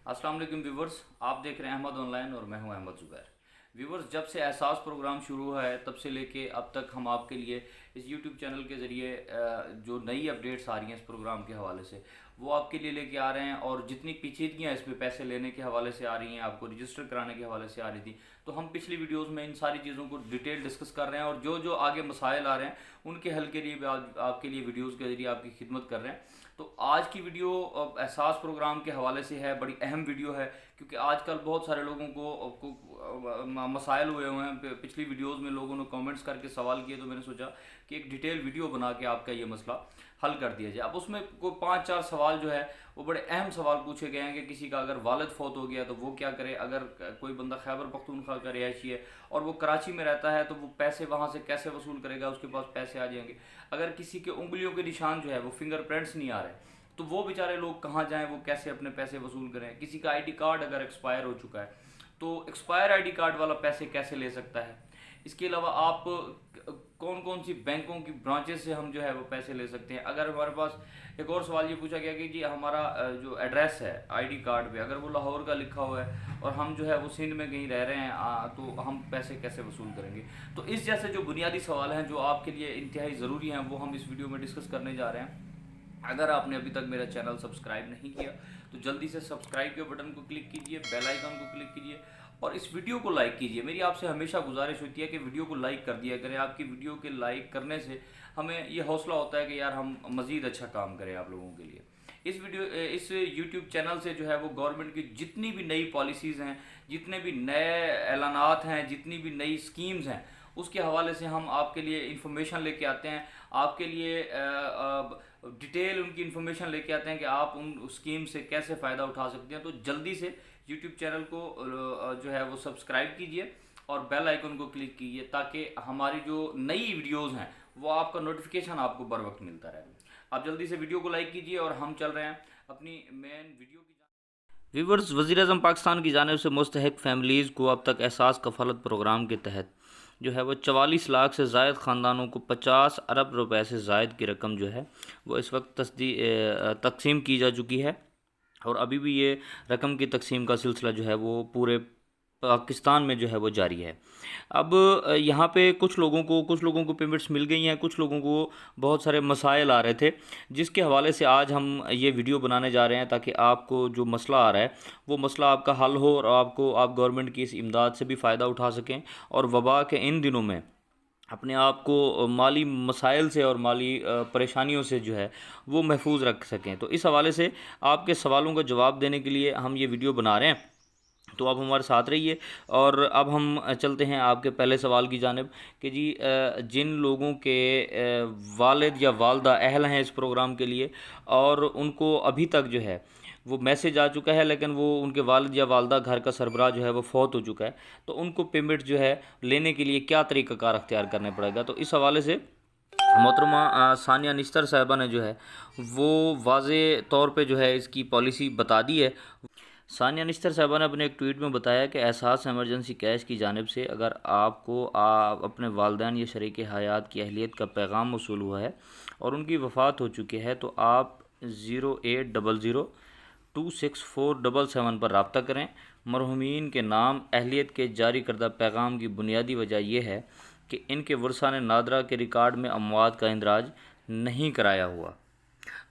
अस्सलाम वालेकुम व्यूवर्स, आप देख रहे हैं अहमद ऑनलाइन और मैं हूं अहमद ज़ुबैर। व्यूवर्स, जब से एहसास प्रोग्राम शुरू हुआ है तब से लेके अब तक हम आपके लिए इस यूट्यूब चैनल के ज़रिए जो नई अपडेट्स आ रही हैं इस प्रोग्राम के हवाले से वो आपके लिए लेके आ रहे हैं। और जितनी पेचीदगियाँ इस पे पैसे लेने के हवाले से आ रही हैं, आपको रजिस्टर कराने के हवाले से आ रही थी, तो हम पिछली वीडियोज़ में इन सारी चीज़ों को डिटेल डिस्कस कर रहे हैं और जो जो आगे मसाइल आ रहे हैं उनके हल के लिए भी आपके लिए वीडियोज़ के ज़रिए आपकी खिदमत कर रहे हैं। तो आज की वीडियो एहसास प्रोग्राम के हवाले से है, बड़ी अहम वीडियो है क्योंकि आजकल बहुत सारे लोगों को मसाइल हुए हुए हैं। पिछली वीडियोस में लोगों ने कमेंट्स करके सवाल किए, तो मैंने सोचा कि एक डिटेल वीडियो बना के आपका ये मसला हल कर दिया जाए। अब उसमें कोई 5-4 सवाल जो है वो बड़े अहम सवाल पूछे गए हैं कि किसी का अगर वालिद फौत हो गया तो वो क्या करे, अगर कोई बंदा खैबर पख्तूनख्वा का रिहायशी है और वो कराची में रहता है तो वो पैसे वहाँ से कैसे वसूल करेगा, उसके पास पैसे आ जाएंगे। अगर किसी के उंगलियों के निशान जो है वो फिंगरप्रिंट्स नहीं आ रहे तो वो बेचारे लोग कहाँ जाएं, वो कैसे अपने पैसे वसूल करें। किसी का आईडी कार्ड अगर एक्सपायर हो चुका है तो एक्सपायर आईडी कार्ड वाला पैसे कैसे ले सकता है। इसके अलावा आप कौन कौन सी बैंकों की ब्रांचेस से हम जो है वो पैसे ले सकते हैं। अगर हमारे पास एक और सवाल ये पूछा गया कि जी हमारा जो एड्रेस है आईडी कार्ड पे अगर वो लाहौर का लिखा हुआ है और हम जो है वो सिंध में कहीं रह रहे हैं तो हम पैसे कैसे वसूल करेंगे। तो इस जैसे जो बुनियादी सवाल हैं जो आपके लिए इंतहाई ज़रूरी हैं वो हम इस वीडियो में डिस्कस करने जा रहे हैं। अगर आपने अभी तक मेरा चैनल सब्सक्राइब नहीं किया तो जल्दी से सब्सक्राइब के बटन को क्लिक कीजिए, बेल आइकन को क्लिक कीजिए और इस वीडियो को लाइक कीजिए। मेरी आपसे हमेशा गुजारिश होती है कि वीडियो को लाइक कर दिया करें। आपकी वीडियो के लाइक करने से हमें ये हौसला होता है कि यार हम मज़ीद अच्छा काम करें आप लोगों के लिए। इस यूट्यूब चैनल से जो है वो गवर्नमेंट की जितनी भी नई पॉलिसीज़ हैं, जितने भी नए ऐलानात हैं, जितनी भी नई स्कीम्स हैं, उसके हवाले से हम आपके लिए इंफॉर्मेशन लेके आते हैं, आपके लिए डिटेल उनकी इन्फॉर्मेशन लेके आते हैं कि आप उन स्कीम से कैसे फ़ायदा उठा सकते हैं। तो जल्दी से यूट्यूब चैनल को जो है वो सब्सक्राइब कीजिए और बेल आइकन को क्लिक कीजिए ताकि हमारी जो नई वीडियोस हैं वो आपका नोटिफिकेशन आपको बर वक्त मिलता रहे। आप जल्दी से वीडियो को लाइक कीजिए और हम चल रहे हैं अपनी मेन वीडियो की। व्यूवर्स, वज़ीर-ए-आज़म पाकिस्तान की जानिब से मुस्तहिक फैमिलीज़ को अब तक एहसास कफ़ालत प्रोग्राम के तहत जो है वो 44 लाख से ज़ायद ख़ानदानों को 50 अरब रुपए से ज़ायद की रकम जो है वो इस वक्त तकसीम की जा चुकी है और अभी भी ये रकम की तकसीम का सिलसिला जो है वो पूरे पाकिस्तान में जो है वो जारी है। अब यहाँ पे कुछ लोगों को पेमेंट्स मिल गई हैं, कुछ लोगों को बहुत सारे मसाइल आ रहे थे जिसके हवाले से आज हम ये वीडियो बनाने जा रहे हैं ताकि आपको जो मसला आ रहा है वो मसला आपका हल हो और आप गवर्नमेंट की इस इमदाद से भी फ़ायदा उठा सकें और वबा के इन दिनों में अपने आप को माली मसाइल से और माली परेशानियों से जो है वो महफूज रख सकें। तो इस हवाले से आपके सवालों का जवाब देने के लिए हम ये वीडियो बना रहे हैं, तो आप हमारे साथ रहिए। और अब हम चलते हैं आपके पहले सवाल की जानिब कि जी जिन लोगों के वालिद या वालदा अहल हैं इस प्रोग्राम के लिए और उनको अभी तक जो है वो मैसेज आ चुका है लेकिन वो उनके वालिद या वालदा घर का सरबराह जो है वो फौत हो चुका है, तो उनको पेमेंट जो है लेने के लिए क्या तरीक़ाकार अख्तियार करना पड़ेगा। तो इस हवाले से मोहतरमा सानिया निश्तर साहिबा ने जो है वो वाज़े तौर पे जो है इसकी पॉलिसी बता दी है। सानिया निश्तर साहबा ने अपने एक ट्वीट में बताया कि एहसास एमरजेंसी कैश की जानिब से अगर आपको अपने वालदैन या शरीक हयात की अहलियत का पैगाम मौसूल हुआ है और उनकी वफ़ात हो चुकी है तो आप 0800-26477 पर रब्ता करें। मरहूमीन के नाम अहलियत के जारी करदा पैगाम की बुनियादी वजह यह है कि इनके वर्सा ने नादरा के रिकॉर्ड में अमवात का इंदराज नहीं कराया हुआ।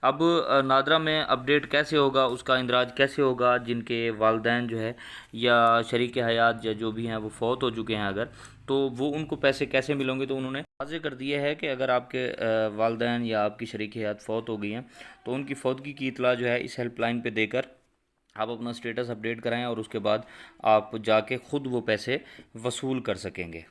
अब नादरा में अपडेट कैसे होगा, उसका इंदराज कैसे होगा जिनके वालदैन जो है या शरीक हयात या जो भी हैं वो फौत हो चुके हैं अगर, तो वो उनको पैसे कैसे मिलेंगे। तो उन्होंने वाज़े कर दिया है कि अगर आपके वालदैन या आपकी शरीक हयात फौत हो गई हैं तो उनकी फौतगी की इतला जो है इस हेल्पलाइन पे देकर आप अपना स्टेटस अपडेट कराएं और उसके बाद आप जाके ख़ुद वो पैसे वसूल कर सकेंगे।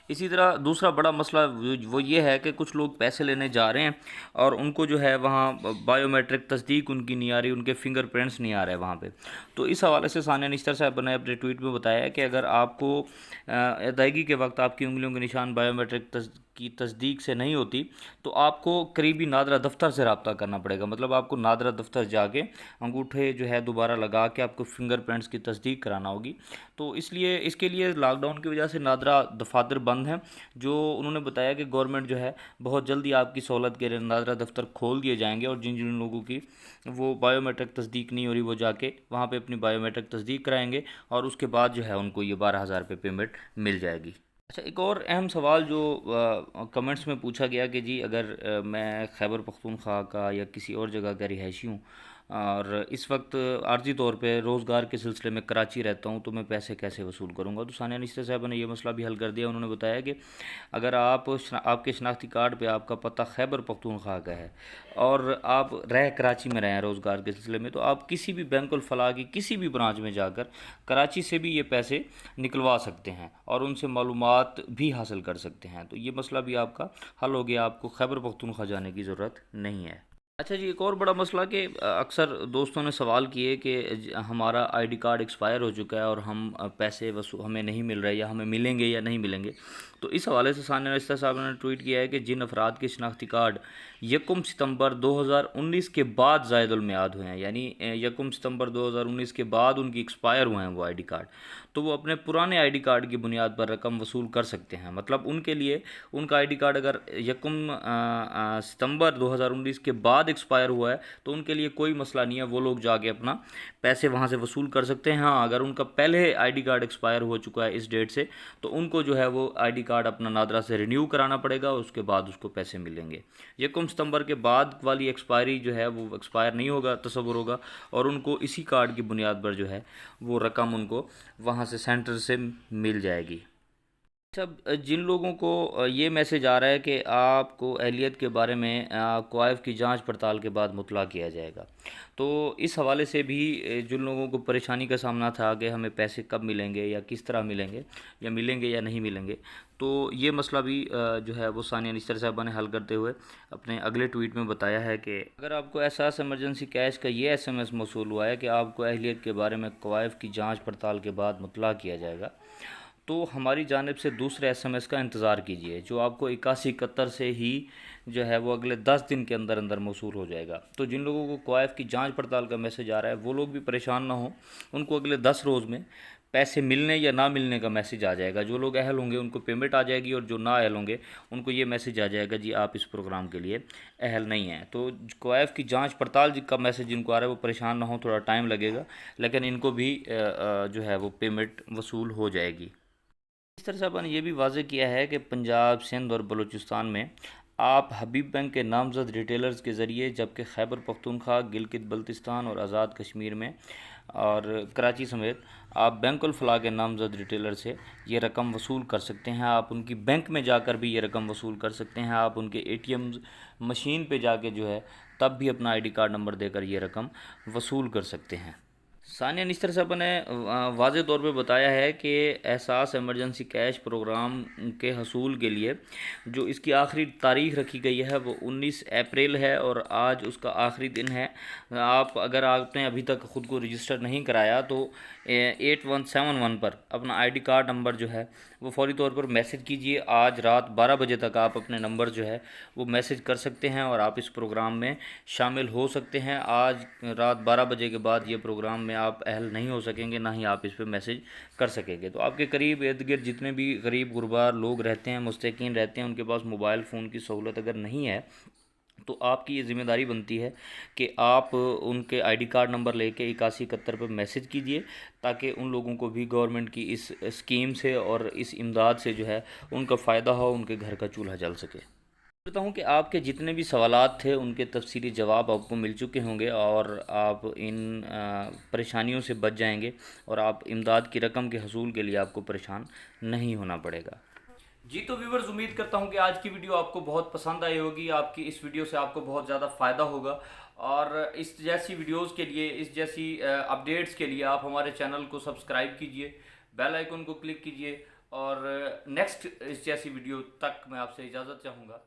इसी तरह दूसरा बड़ा मसला वो ये है कि कुछ लोग पैसे लेने जा रहे हैं और उनको जो है वहाँ बायोमेट्रिक तस्दीक उनकी नहीं आ रही, उनके फिंगरप्रिंट्स नहीं आ रहे वहाँ पे। तो इस हवाले से सानिया निश्तर साहब ने अपने ट्वीट में बताया है कि अगर आपको अदायगी के वक्त आपकी उंगलियों के निशान बायोमेट्रिक की तस्दीक से नहीं होती तो आपको करीबी नादरा दफ्तर से रब्ता करना पड़ेगा। मतलब आपको नादरा दफ्तर जाके अंगूठे जो है दोबारा लगा के आपको फिंगरप्रिंट्स की तस्दीक कराना होगी। तो इसलिए इसके लिए लॉकडाउन की वजह से नादरा दफातर बंद हैं। जो उन्होंने बताया कि गवर्नमेंट जो है बहुत जल्दी आपकी सहूलत के लिए नादरा दफ्तर खोल दिए जाएंगे, और जिन जिन लोगों की वो बायोमेट्रिक तस्दीक नहीं हो रही वो जाके वहाँ पे अपनी बायोमेट्रिक तस्दीक कराएंगे, और उसके बाद जो है उनको ये 12,000 रुपये पेमेंट मिल जाएगी। अच्छा, एक और अहम सवाल जो कमेंट्स में पूछा गया कि जी अगर मैं खैबर पख्तूनख्वा का या किसी और जगह का रिहायशी हूँ और इस वक्त आर्जी तौर पे रोज़गार के सिलसिले में कराची रहता हूँ, तो मैं पैसे कैसे वसूल करूँगा। तो सानिया निश्चित साहब ने ये मसला भी हल कर दिया। उन्होंने बताया कि अगर आपके शनाख्ती कार्ड पे आपका पता खैबर पख्तूनख्वा का है और आप कराची में रहे हैं रोज़गार के सिलसिले में, तो आप किसी भी बैंकुल फलाह की किसी भी ब्रांच में जाकर कराची से भी ये पैसे निकलवा सकते हैं और उनसे मालूमात भी हासिल कर सकते हैं। तो ये मसला भी आपका हल हो गया, आपको खैबर पख्तूनख्वा जाने की ज़रूरत नहीं है। अच्छा जी, एक और बड़ा मसला कि अक्सर दोस्तों ने सवाल किए कि हमारा आईडी कार्ड एक्सपायर हो चुका है और हम पैसे हमें नहीं मिल रहे, या हमें मिलेंगे या नहीं मिलेंगे। तो इस हवाले से सानिया निश्चित साहब ने ट्वीट किया है कि जिन अफराद के शनाख्ती कार्ड 1 सितंबर 2019 के बाद ज़ायदुल मियाद हुए हैं, यानी 1 सितंबर 2019 के बाद उनकी एक्सपायर हुए हैं वो आईडी कार्ड, तो वो अपने पुराने आईडी कार्ड की बुनियाद पर रकम वसूल कर सकते हैं। मतलब उनके लिए उनका आईडी कार्ड अगर 1 सितंबर 2019 के बाद एक्सपायर हुआ है तो उनके लिए कोई मसला नहीं है, वो लोग जाके अपना पैसे वहाँ से वसूल कर सकते हैं। हाँ, अगर उनका पहले आईडी कार्ड एक्सपायर हो चुका है इस डेट से, तो उनको जो है वो आईडी कार्ड अपना नादरा से रिन्यू कराना पड़ेगा, उसके बाद उसको पैसे मिलेंगे। 1 सितंबर के बाद वाली एक्सपायरी जो है वो एक्सपायर नहीं होगा, तस्वुर होगा, और उनको इसी कार्ड की बुनियाद पर जो है वो रकम उनको वहाँ से सेंटर से मिल जाएगी। अच्छा, जिन लोगों को ये मैसेज आ रहा है कि आपको अहलियत के बारे में क्वाइफ की जांच पड़ताल के बाद मुतला किया जाएगा, तो इस हवाले से भी जिन लोगों को परेशानी का सामना था कि हमें पैसे कब मिलेंगे या किस तरह मिलेंगे या नहीं मिलेंगे, तो ये मसला भी जो है वो सानिया निश्चित साहबा ने हल करते हुए अपने अगले ट्वीट में बताया है कि अगर आपको एहसास इमरजेंसी कैश का ये SMS मौसूल हुआ है कि आपको अहलियत के बारे में क्वाइफ की जाँच पड़ताल के बाद मुतला किया जाएगा, तो हमारी जानिब से दूसरे SMS का इंतज़ार कीजिए, जो आपको 8171 से ही जो है वो अगले 10 दिन के अंदर अंदर मौसूल हो जाएगा। तो जिन लोगों को क्वाइफ की जांच पड़ताल का मैसेज आ रहा है वो लोग भी परेशान ना हो, उनको अगले 10 रोज़ में पैसे मिलने या ना मिलने का मैसेज आ जाएगा। जो लोग अहल होंगे उनको पेमेंट आ जाएगी, और जो ना अहल होंगे उनको ये मैसेज आ जाएगा जी आप इस प्रोग्राम के लिए अहल नहीं हैं। तो क्वाइफ की जांच पड़ताल का मैसेज जिनको आ रहा है वो परेशान ना हो, थोड़ा टाइम लगेगा, लेकिन इनको भी जो है वो पेमेंट वसूल हो जाएगी। इस तरह से अपन ये भी वाज़ेह किया है कि पंजाब, सिंध और बलूचिस्तान में आप हबीब बैंक के नामजद रिटेलर्स के ज़रिए, जबकि खैबर पख्तूनख्वा, गिलगित बल्तिस्तान और आज़ाद कश्मीर में और कराची समेत आप बैंकुल फलाह के नामजद रिटेलर से ये रकम वसूल कर सकते हैं। आप उनकी बैंक में जाकर भी ये रकम वसूल कर सकते हैं। आप उनके ATM मशीन पे जाके जो है तब भी अपना ID कार्ड नंबर देकर ये रकम वसूल कर सकते हैं। सानिया निश्चित साहब ने वाज़े तौर पे बताया है कि एहसास इमरजेंसी कैश प्रोग्राम के हसूल के लिए जो इसकी आखिरी तारीख रखी गई है वो 19 अप्रैल है, और आज उसका आखिरी दिन है। अगर आपने अभी तक ख़ुद को रजिस्टर नहीं कराया तो 8171 पर अपना ID कार्ड नंबर जो है वो फौरी तौर पर मैसेज कीजिए। आज रात 12 बजे तक आप अपने नंबर जो है वो मैसेज कर सकते हैं और आप इस प्रोग्राम में शामिल हो सकते हैं। आज रात 12 बजे के बाद ये प्रोग्राम में आप अहल नहीं हो सकेंगे, ना ही आप इस पर मैसेज कर सकेंगे। तो आपके करीब इर्द गिर्द जितने भी गरीब गुरबार लोग रहते हैं, मुस्तकीन रहते हैं, उनके पास मोबाइल फ़ोन की सहूलत अगर नहीं है तो आपकी ये ज़िम्मेदारी बनती है कि आप उनके ID कार्ड नंबर लेके 8171 पर मैसेज कीजिए, ताकि उन लोगों को भी गवर्नमेंट की इस स्कीम से और इस इमदाद से जो है उनका फ़ायदा हो, उनके घर का चूल्हा जल सके। करता हूँ कि आपके जितने भी सवालात थे उनके तफसीली जवाब आपको मिल चुके होंगे और आप इन परेशानियों से बच जाएंगे, और आप इमदाद की रकम के हसूल के लिए आपको परेशान नहीं होना पड़ेगा। जी तो व्यूवर्स, उम्मीद करता हूँ कि आज की वीडियो आपको बहुत पसंद आई होगी। आपकी इस वीडियो से आपको बहुत ज़्यादा फ़ायदा होगा, और इस जैसी वीडियोस के लिए, इस जैसी अपडेट्स के लिए आप हमारे चैनल को सब्सक्राइब कीजिए, बेल आइकन को क्लिक कीजिए, और नेक्स्ट इस जैसी वीडियो तक मैं आपसे इजाज़त चाहूँगा।